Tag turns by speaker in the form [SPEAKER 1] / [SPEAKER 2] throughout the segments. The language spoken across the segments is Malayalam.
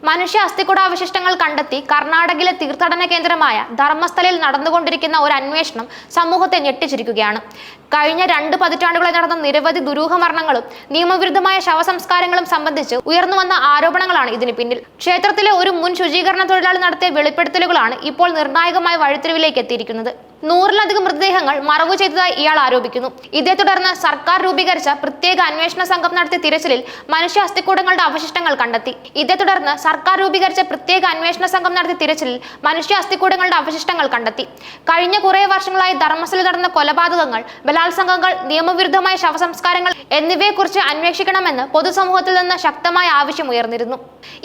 [SPEAKER 1] മനുഷ്യ അസ്ഥികൂടാവശിഷ്ടങ്ങൾ കണ്ടെത്തി കർണാടകയിലെ തീർത്ഥാടന കേന്ദ്രമായ ധർമ്മസ്ഥലയിൽ നടന്നുകൊണ്ടിരിക്കുന്ന ഒരു അന്വേഷണം സമൂഹത്തെ ഞെട്ടിച്ചിരിക്കുകയാണ്. കഴിഞ്ഞ 2 പതിറ്റാണ്ടുകളായി നടന്ന നിരവധി ദുരൂഹ മരണങ്ങളും നിയമവിരുദ്ധമായ ശവസംസ്കാരങ്ങളും സംബന്ധിച്ച് ഉയർന്നുവന്ന ആരോപണങ്ങളാണ് ഇതിന് പിന്നിൽ. ക്ഷേത്രത്തിലെ ഒരു മുൻ ശുചീകരണ തൊഴിലാളി നടത്തിയ വെളിപ്പെടുത്തലുകളാണ് ഇപ്പോൾ നിർണായകമായ വഴിത്തിരിവിലേക്ക് എത്തിയിരിക്കുന്നത്. 100-ലധികം മൃതദേഹങ്ങൾ മറവു ചെയ്തതായി ഇയാൾ ആരോപിക്കുന്നു. ഇതേ തുടർന്ന് സർക്കാർ രൂപീകരിച്ച പ്രത്യേക അന്വേഷണ സംഘം നടത്തിയ തിരച്ചിലിൽ മനുഷ്യ അസ്ഥികൂടങ്ങളുടെ അവശിഷ്ടങ്ങൾ കണ്ടെത്തി. കഴിഞ്ഞ കുറെ വർഷങ്ങളായി ധർമ്മസ്ഥലയിൽ നടന്ന കൊലപാതകങ്ങൾ, ബലാത്സംഗങ്ങൾ, നിയമവിരുദ്ധമായ ശവസംസ്കാരങ്ങൾ എന്നിവയെക്കുറിച്ച് അന്വേഷിക്കണമെന്ന് പൊതുസമൂഹത്തിൽ നിന്ന് ശക്തമായ ആവശ്യം ഉയർന്നിരുന്നു.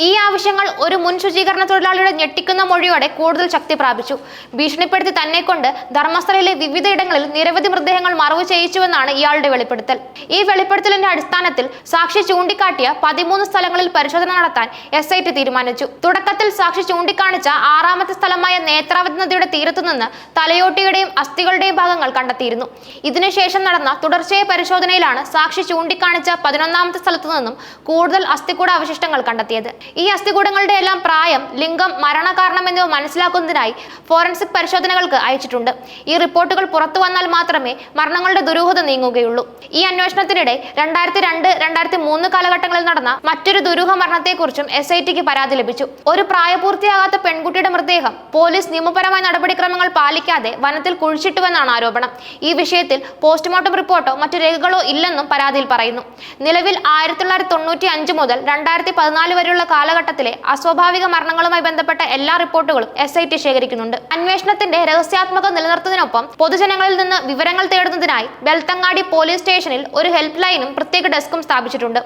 [SPEAKER 1] ഈ ആവശ്യങ്ങൾ ഒരു മുൻ ശുചീകരണ തൊഴിലാളിയുടെ ഞെട്ടിക്കുന്ന മൊഴിയോടെ കൂടുതൽ ശക്തി പ്രാപിച്ചു. ഭീഷണിപ്പെടുത്തി തന്നെ കൊണ്ട് ധർമ്മസ്ഥലയിലെ വിവിധയിടങ്ങളിൽ നിരവധി മൃതദേഹങ്ങൾ മറവു ചെയ്യിച്ചുവെന്നാണ് ഇയാളുടെ വെളിപ്പെടുത്തൽ. ഈ വെളിപ്പെടുത്തലിന്റെ അടിസ്ഥാനത്തിൽ സാക്ഷി ചൂണ്ടിക്കാട്ടിയ 13 സ്ഥലങ്ങളിൽ പരിശോധന നടത്താൻ SIT തീരുമാനിച്ചു. തുടക്കത്തിൽ സാക്ഷി ചൂണ്ടിക്കാണിച്ച 6ാമത്തെ സ്ഥലമായ നേത്രാവതി നദിയുടെ തീരത്തുനിന്ന് തലയോട്ടിയുടെയും അസ്ഥികളുടെയും ഭാഗങ്ങൾ കണ്ടെത്തിയിരുന്നു. ഇതിനുശേഷം നടന്ന തുടർച്ചയായ പരിശോധനയിലാണ് സാക്ഷി ചൂണ്ടിക്കാണിച്ച 11ാമത്തെ സ്ഥലത്തു നിന്നും കൂടുതൽ അസ്ഥികൂട അവശിഷ്ടങ്ങൾ കണ്ടെത്തിയത്. ഈ അസ്ഥികൂടങ്ങളുടെ എല്ലാം പ്രായം, ലിംഗം, മരണകാരണം എന്നിവ മനസ്സിലാക്കുന്നതിനായി ഫോറൻസിക് പരിശോധനകൾക്ക് അയച്ചിട്ടുണ്ട്. ഈ റിപ്പോർട്ടുകൾ പുറത്തു വന്നാൽ മാത്രമേ മരണങ്ങളുടെ ദുരൂഹത നീങ്ങുകയുള്ളൂ. ഈ അന്വേഷണത്തിനിടെ 2002-2003 കാലഘട്ടങ്ങളിൽ നടന്ന മറ്റൊരു ദുരൂഹ മരണത്തെക്കുറിച്ചും SITക്ക് പരാതി ലഭിച്ചു. ഒരു പ്രായപൂർത്തിയാകാത്ത പെൺകുട്ടിയുടെ മൃതദേഹം പോലീസ് നിയമപരമായ നടപടിക്രമങ്ങൾ പാലിക്കാതെ വനത്തിൽ കുഴിച്ചിട്ടുവെന്നാണ് ആരോപണം. ഈ വിഷയത്തിൽ പോസ്റ്റ്മോർട്ടം റിപ്പോർട്ടോ മറ്റു രേഖകളോ ഇല്ലെന്നും പരാതിയിൽ പറയുന്നു. നിലവിൽ 1995 മുതൽ 2014 വരെയുള്ള കാലഘട്ടത്തിലെ അസ്വാഭാവിക മരണങ്ങളുമായി ബന്ധപ്പെട്ട എല്ലാ റിപ്പോർട്ടുകളും SIT ശേഖരിക്കുന്നുണ്ട്. അന്വേഷണത്തിന്റെ രഹസ്യാത്മകത നിലനിർത്തുന്നതിനൊപ്പം പൊതുജനങ്ങളിൽ നിന്ന് വിവരങ്ങൾ തേടുന്നതിനായി ബെൽത്തങ്ങാടി പോലീസ് സ്റ്റേഷനിൽ ഒരു ഹെൽപ്പ് ലൈനും പ്രത്യേക ഡെസ്കും സ്ഥാപിച്ചിട്ടുണ്ട്.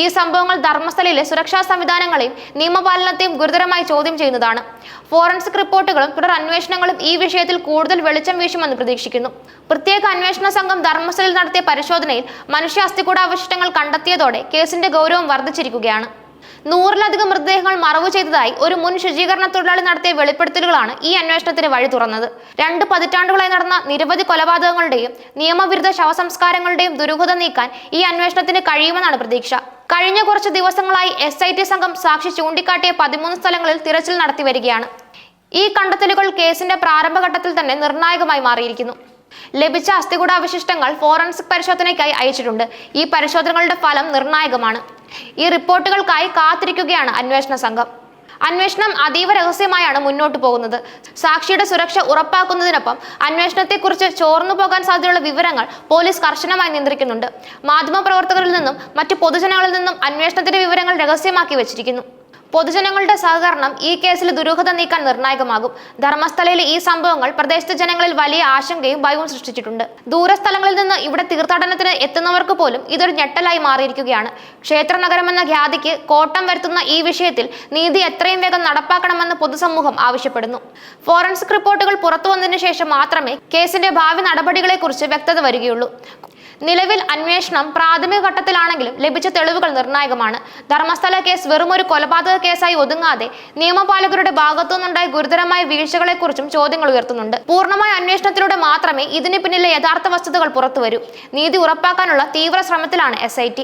[SPEAKER 1] ഈ സംഭവങ്ങൾ ധർമ്മസ്ഥലയിലെ സുരക്ഷാ സംവിധാനങ്ങളെയും നിയമപാലനത്തെയും ഗുരുതരമായി ചോദ്യം ചെയ്യുന്നതാണ്. ഫോറൻസിക് റിപ്പോർട്ടുകളും തുടർ അന്വേഷണങ്ങളും ഈ വിഷയത്തിൽ കൂടുതൽ വെളിച്ചം വീശുമെന്ന് പ്രതീക്ഷിക്കുന്നു. പ്രത്യേക അന്വേഷണ സംഘം ധർമ്മസ്ഥലയിൽ നടത്തിയ പരിശോധനയിൽ മനുഷ്യ അസ്ഥികൂടാവശിഷ്ടങ്ങൾ കണ്ടെത്തിയതോടെ കേസിന്റെ ഗൗരവം വർദ്ധിച്ചിരിക്കുകയാണ്. 100-ലധികം മൃതദേഹങ്ങൾ മറവു ചെയ്തതായി ഒരു മുൻ ശുചീകരണ തൊഴിലാളി നടത്തിയ വെളിപ്പെടുത്തലുകളാണ് ഈ അന്വേഷണത്തിന് വഴി തുറന്നത്. 2 പതിറ്റാണ്ടുകളായി നടന്ന നിരവധി കൊലപാതകങ്ങളുടെയും നിയമവിരുദ്ധ ശവസംസ്കാരങ്ങളുടെയും ദുരൂഹത നീക്കാൻ ഈ അന്വേഷണത്തിന് കഴിയുമെന്നാണ് പ്രതീക്ഷ. കഴിഞ്ഞ കുറച്ച് ദിവസങ്ങളായി SIT സംഘം സാക്ഷി ചൂണ്ടിക്കാട്ടിയ 13 സ്ഥലങ്ങളിൽ തിരച്ചിൽ നടത്തി വരികയാണ്. ഈ കണ്ടെത്തലുകൾ കേസിന്റെ പ്രാരംഭഘട്ടത്തിൽ തന്നെ നിർണായകമായി മാറിയിരിക്കുന്നു. ലഭിച്ച അസ്ഥികൂടാവശിഷ്ടങ്ങൾ ഫോറൻസിക് പരിശോധനയ്ക്കായി അയച്ചിട്ടുണ്ട്. ഈ പരിശോധനകളുടെ ഫലം നിർണായകമാണ്. ഈ റിപ്പോർട്ടുകൾക്കായി കാത്തിരിക്കുകയാണ് അന്വേഷണ സംഘം. അന്വേഷണം അതീവ രഹസ്യമായാണ് മുന്നോട്ട് പോകുന്നത്. സാക്ഷിയുടെ സുരക്ഷ ഉറപ്പാക്കുന്നതിനൊപ്പം അന്വേഷണത്തെക്കുറിച്ച് ചോർന്നു പോകാൻ സാധ്യതയുള്ള വിവരങ്ങൾ പോലീസ് കർശനമായി നിയന്ത്രിക്കുന്നുണ്ട്. മാധ്യമപ്രവർത്തകരിൽ നിന്നും മറ്റു പൊതുജനങ്ങളിൽ നിന്നും അന്വേഷണത്തിന്റെ വിവരങ്ങൾ രഹസ്യമാക്കി വെച്ചിരിക്കുന്നു. പൊതുജനങ്ങളുടെ സഹകരണം ഈ കേസിൽ ദുരൂഹത നീക്കാൻ നിർണായകമാകും. ധർമ്മസ്ഥലയിലെ ഈ സംഭവങ്ങൾ പ്രദേശത്തെ ജനങ്ങളിൽ വലിയ ആശങ്കയും ഭയവും സൃഷ്ടിച്ചിട്ടുണ്ട്. ദൂരസ്ഥലങ്ങളിൽ നിന്ന് ഇവിടെ തീർത്ഥാടനത്തിന് എത്തുന്നവർക്ക് പോലും ഇതൊരു ഞെട്ടലായി മാറിയിരിക്കുകയാണ്. ക്ഷേത്ര നഗരമെന്ന ഖ്യാതിക്ക് കോട്ടം വരുത്തുന്ന ഈ വിഷയത്തിൽ നീതി എത്രയും വേഗം നടപ്പാക്കണമെന്ന് പൊതുസമൂഹം ആവശ്യപ്പെടുന്നു. ഫോറൻസിക് റിപ്പോർട്ടുകൾ പുറത്തു വന്നതിനു ശേഷം മാത്രമേ കേസിന്റെ ഭാവി നടപടികളെക്കുറിച്ച് വ്യക്തത വരികയുള്ളൂ. നിലവിൽ അന്വേഷണം പ്രാഥമിക ഘട്ടത്തിലാണെങ്കിലും ലഭിച്ച തെളിവുകൾ നിർണായകമാണ്. ധർമ്മസ്ഥല കേസ് വെറുമൊരു കൊലപാതക കേസായി ഒതുങ്ങാതെ നിയമപാലകരുടെ ഭാഗത്തുനിന്നുണ്ടായ ഗുരുതരമായ വീഴ്ചകളെക്കുറിച്ചും ചോദ്യങ്ങൾ ഉയർത്തുന്നുണ്ട്. പൂർണ്ണമായ അന്വേഷണത്തിലൂടെ മാത്രമേ ഇതിന് പിന്നിലെ യഥാർത്ഥ വസ്തുതകൾ പുറത്തുവരൂ. നീതി ഉറപ്പാക്കാനുള്ള തീവ്ര ശ്രമത്തിലാണ് SIT.